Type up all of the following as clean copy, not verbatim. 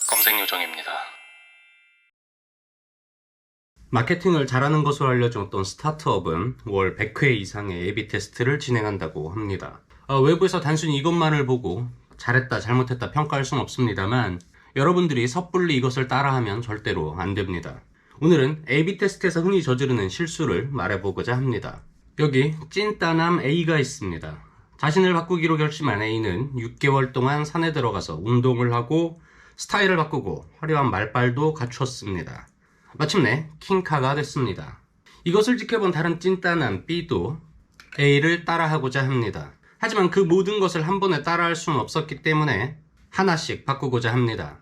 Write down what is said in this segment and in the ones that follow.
검색 요정입니다. 마케팅을 잘하는 것으로 알려진 어떤 스타트업은 월 100회 이상의 A/B 테스트를 진행한다고 합니다. 외부에서 단순히 이것만을 보고 잘했다 잘못했다 평가할 수는 없습니다만 여러분들이 섣불리 이것을 따라하면 절대로 안 됩니다. 오늘은 A/B 테스트에서 흔히 저지르는 실수를 말해보고자 합니다. 여기 찐따남 A가 있습니다. 자신을 바꾸기로 결심한 A는 6개월 동안 산에 들어가서 운동을 하고 스타일을 바꾸고 화려한 말빨도 갖추었습니다. 마침내 킹카가 됐습니다. 이것을 지켜본 다른 찐따남 B도 A를 따라하고자 합니다. 하지만 그 모든 것을 한 번에 따라할 수는 없었기 때문에 하나씩 바꾸고자 합니다.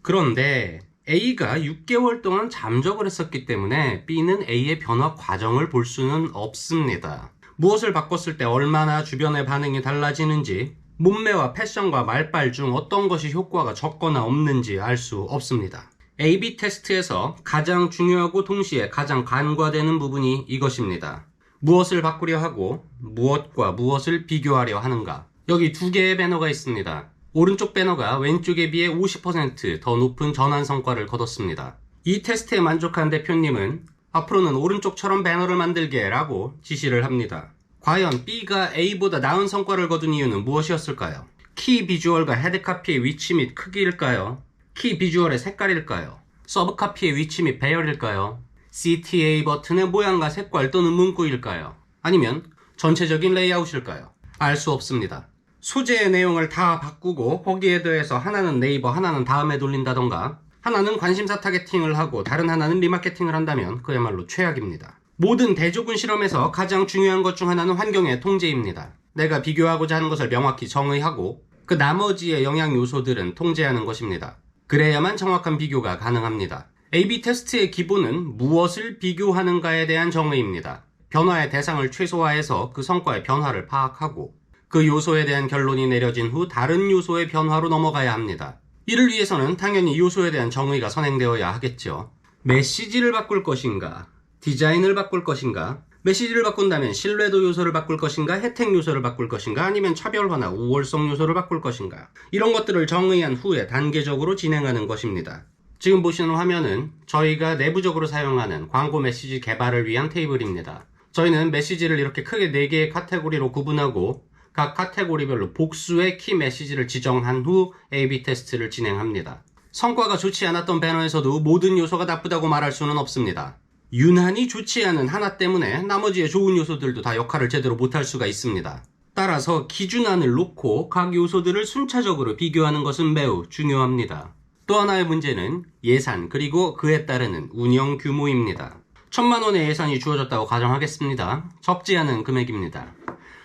그런데 A가 6개월 동안 잠적을 했었기 때문에 B는 A의 변화 과정을 볼 수는 없습니다. 무엇을 바꿨을 때 얼마나 주변의 반응이 달라지는지, 몸매와 패션과 말빨 중 어떤 것이 효과가 적거나 없는지 알 수 없습니다. A/B 테스트에서 가장 중요하고 동시에 가장 간과되는 부분이 이것입니다. 무엇을 바꾸려 하고 무엇과 무엇을 비교하려 하는가. 여기 두 개의 배너가 있습니다. 오른쪽 배너가 왼쪽에 비해 50% 더 높은 전환 성과를 거뒀습니다. 이 테스트에 만족한 대표님은 앞으로는 오른쪽처럼 배너를 만들게 라고 지시를 합니다. 과연 B가 A보다 나은 성과를 거둔 이유는 무엇이었을까요? 키 비주얼과 헤드 카피의 위치 및 크기일까요? 키 비주얼의 색깔일까요? 서브 카피의 위치 및 배열일까요? CTA 버튼의 모양과 색깔 또는 문구일까요? 아니면 전체적인 레이아웃일까요? 알 수 없습니다. 소재의 내용을 다 바꾸고 거기에 더해서 하나는 네이버, 하나는 다음에 돌린다던가 하나는 관심사 타겟팅을 하고 다른 하나는 리마케팅을 한다면 그야말로 최악입니다. 모든 대조군 실험에서 가장 중요한 것 중 하나는 환경의 통제입니다. 내가 비교하고자 하는 것을 명확히 정의하고 그 나머지의 영향 요소들은 통제하는 것입니다. 그래야만 정확한 비교가 가능합니다. A/B 테스트의 기본은 무엇을 비교하는가에 대한 정의입니다. 변화의 대상을 최소화해서 그 성과의 변화를 파악하고 그 요소에 대한 결론이 내려진 후 다른 요소의 변화로 넘어가야 합니다. 이를 위해서는 당연히 요소에 대한 정의가 선행되어야 하겠죠. 메시지를 바꿀 것인가? 디자인을 바꿀 것인가? 메시지를 바꾼다면 신뢰도 요소를 바꿀 것인가? 혜택 요소를 바꿀 것인가? 아니면 차별화나 우월성 요소를 바꿀 것인가? 이런 것들을 정의한 후에 단계적으로 진행하는 것입니다. 지금 보시는 화면은 저희가 내부적으로 사용하는 광고 메시지 개발을 위한 테이블입니다. 저희는 메시지를 이렇게 크게 4개의 카테고리로 구분하고 각 카테고리별로 복수의 키 메시지를 지정한 후 A/B 테스트를 진행합니다. 성과가 좋지 않았던 배너에서도 모든 요소가 나쁘다고 말할 수는 없습니다. 유난히 좋지 않은 하나 때문에 나머지의 좋은 요소들도 다 역할을 제대로 못할 수가 있습니다. 따라서 기준안을 놓고 각 요소들을 순차적으로 비교하는 것은 매우 중요합니다. 또 하나의 문제는 예산 그리고 그에 따르는 운영 규모입니다. 1,000만 원의 예산이 주어졌다고 가정하겠습니다. 적지 않은 금액입니다.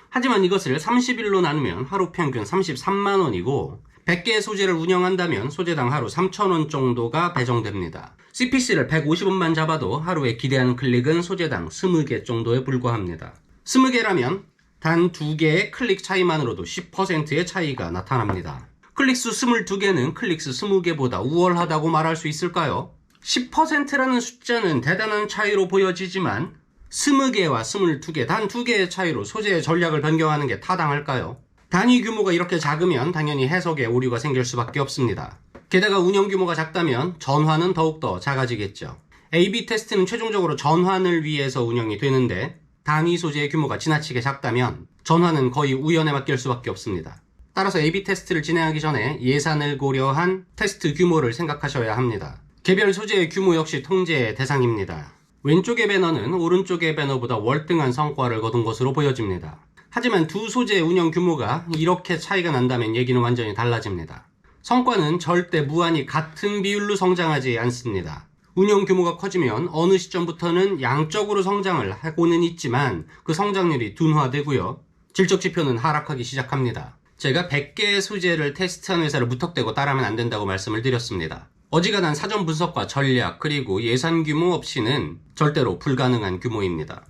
하지만 이것을 30일로 나누면 하루 평균 33만 원이고 100개의 소재를 운영한다면 소재당 하루 3,000원 정도가 배정됩니다. CPC를 150원만 잡아도 하루에 기대하는 클릭은 소재당 20개 정도에 불과합니다. 20개라면 단 2개의 클릭 차이만으로도 10%의 차이가 나타납니다. 클릭수 22개는 클릭수 20개보다 우월하다고 말할 수 있을까요? 10%라는 숫자는 대단한 차이로 보여지지만 20개와 22개, 단 2개의 차이로 소재의 전략을 변경하는 게 타당할까요? 단위 규모가 이렇게 작으면 당연히 해석에 오류가 생길 수밖에 없습니다. 게다가 운영 규모가 작다면 전환은 더욱더 작아지겠죠. A/B 테스트는 최종적으로 전환을 위해서 운영이 되는데 단위 소재의 규모가 지나치게 작다면 전환은 거의 우연에 맡길 수밖에 없습니다. 따라서 A/B 테스트를 진행하기 전에 예산을 고려한 테스트 규모를 생각하셔야 합니다. 개별 소재의 규모 역시 통제의 대상입니다. 왼쪽의 배너는 오른쪽의 배너보다 월등한 성과를 거둔 것으로 보여집니다. 하지만 두 소재의 운영 규모가 이렇게 차이가 난다면 얘기는 완전히 달라집니다. 성과는 절대 무한히 같은 비율로 성장하지 않습니다. 운영 규모가 커지면 어느 시점부터는 양적으로 성장을 하고는 있지만 그 성장률이 둔화되고요. 질적 지표는 하락하기 시작합니다. 제가 100개의 소재를 테스트한 회사를 무턱대고 따라하면 안 된다고 말씀을 드렸습니다. 어지간한 사전 분석과 전략 그리고 예산 규모 없이는 절대로 불가능한 규모입니다.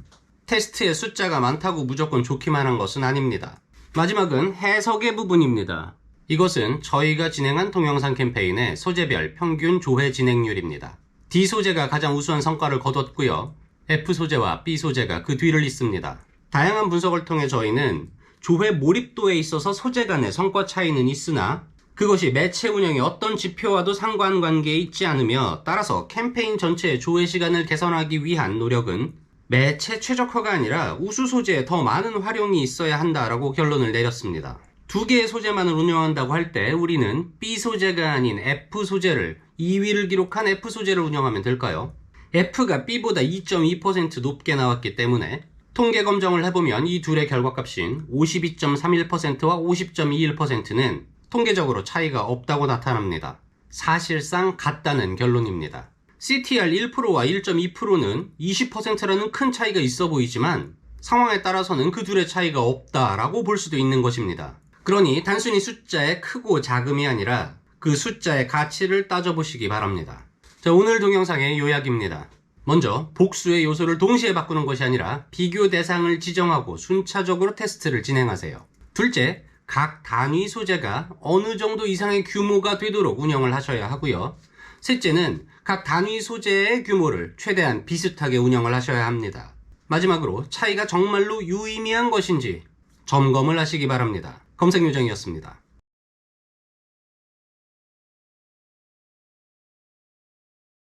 테스트의 숫자가 많다고 무조건 좋기만 한 것은 아닙니다. 마지막은 해석의 부분입니다. 이것은 저희가 진행한 동영상 캠페인의 소재별 평균 조회 진행률입니다. D 소재가 가장 우수한 성과를 거뒀고요. F 소재와 B 소재가 그 뒤를 잇습니다. 다양한 분석을 통해 저희는 조회 몰입도에 있어서 소재 간의 성과 차이는 있으나 그것이 매체 운영의 어떤 지표와도 상관관계에 있지 않으며 따라서 캠페인 전체의 조회 시간을 개선하기 위한 노력은 매체 최적화가 아니라 우수 소재에 더 많은 활용이 있어야 한다라고 결론을 내렸습니다. 두 개의 소재만을 운영한다고 할 때 우리는 B 소재가 아닌 F 소재를 2위를 기록한 F 소재를 운영하면 될까요? F가 B보다 2.2% 높게 나왔기 때문에 통계 검정을 해보면 이 둘의 결과값인 52.31%와 50.21%는 통계적으로 차이가 없다고 나타납니다. 사실상 같다는 결론입니다. CTR 1%와 1.2%는 20%라는 큰 차이가 있어 보이지만 상황에 따라서는 그 둘의 차이가 없다라고 볼 수도 있는 것입니다. 그러니 단순히 숫자의 크고 작음이 아니라 그 숫자의 가치를 따져보시기 바랍니다. 자, 오늘 동영상의 요약입니다. 먼저 복수의 요소를 동시에 바꾸는 것이 아니라 비교 대상을 지정하고 순차적으로 테스트를 진행하세요. 둘째, 각 단위 소재가 어느 정도 이상의 규모가 되도록 운영을 하셔야 하고요. 셋째는 각 단위 소재의 규모를 최대한 비슷하게 운영을 하셔야 합니다. 마지막으로 차이가 정말로 유의미한 것인지 점검을 하시기 바랍니다. 검색요정이었습니다.